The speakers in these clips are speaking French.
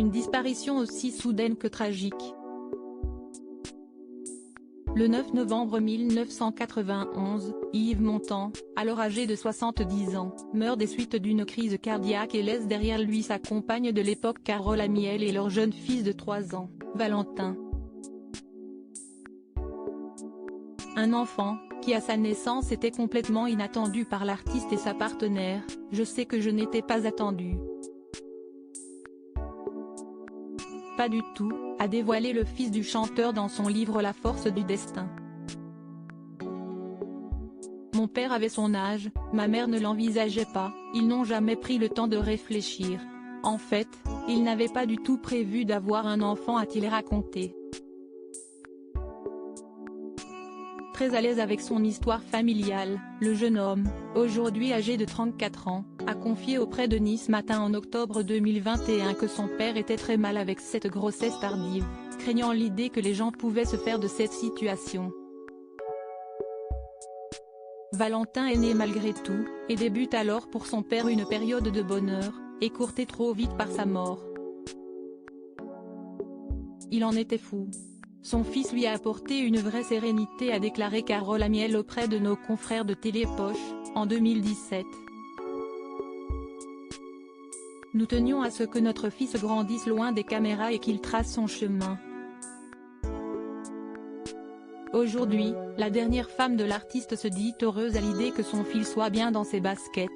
une disparition aussi soudaine que tragique. Le 9 novembre 1991, Yves Montand, alors âgé de 70 ans, meurt des suites d'une crise cardiaque et laisse derrière lui sa compagne de l'époque Carole Amiel et leur jeune fils de 3 ans, Valentin. Un enfant, qui à sa naissance était complètement inattendu par l'artiste et sa partenaire. Je sais que je n'étais pas attendu. Pas du tout, a dévoilé le fils du chanteur dans son livre La force du destin. Mon père avait son âge, ma mère ne l'envisageait pas, ils n'ont jamais pris le temps de réfléchir. En fait, ils n'avaient pas du tout prévu d'avoir un enfant, a-t-il raconté. Très à l'aise avec son histoire familiale, le jeune homme, aujourd'hui âgé de 34 ans, a confié auprès de Nice Matin en octobre 2021 que son père était très mal avec cette grossesse tardive, craignant l'idée que les gens pouvaient se faire de cette situation. Valentin est né malgré tout, et débute alors pour son père une période de bonheur, écourtée trop vite par sa mort. Il en était fou. Son fils lui a apporté une vraie sérénité, a déclaré Carole Amiel auprès de nos confrères de Télépoche, en 2017. Nous tenions à ce que notre fils grandisse loin des caméras et qu'il trace son chemin. Aujourd'hui, la dernière femme de l'artiste se dit heureuse à l'idée que son fils soit bien dans ses baskets.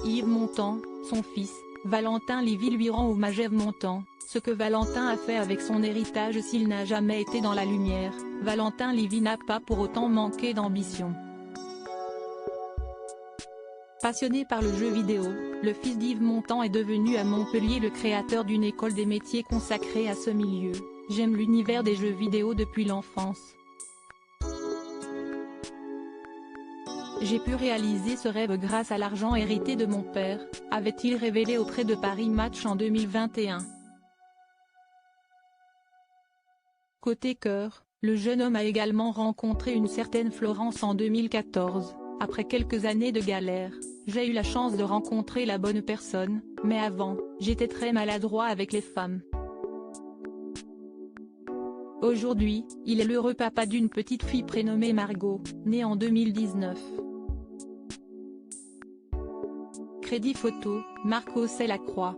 Yves Montand, son fils, Valentin Lévy lui rend hommage. Yves Montand, ce que Valentin a fait avec son héritage. S'il n'a jamais été dans la lumière, Valentin Lévy n'a pas pour autant manqué d'ambition. Passionné par le jeu vidéo, le fils d'Yves Montand est devenu à Montpellier le créateur d'une école des métiers consacrée à ce milieu. J'aime l'univers des jeux vidéo depuis l'enfance. J'ai pu réaliser ce rêve grâce à l'argent hérité de mon père, avait-il révélé auprès de Paris Match en 2021. Côté cœur, le jeune homme a également rencontré une certaine Florence en 2014, après quelques années de galère. J'ai eu la chance de rencontrer la bonne personne, mais avant, j'étais très maladroit avec les femmes. Aujourd'hui, il est l'heureux papa d'une petite fille prénommée Margot, née en 2019. Crédit photo, Marc Lacroix.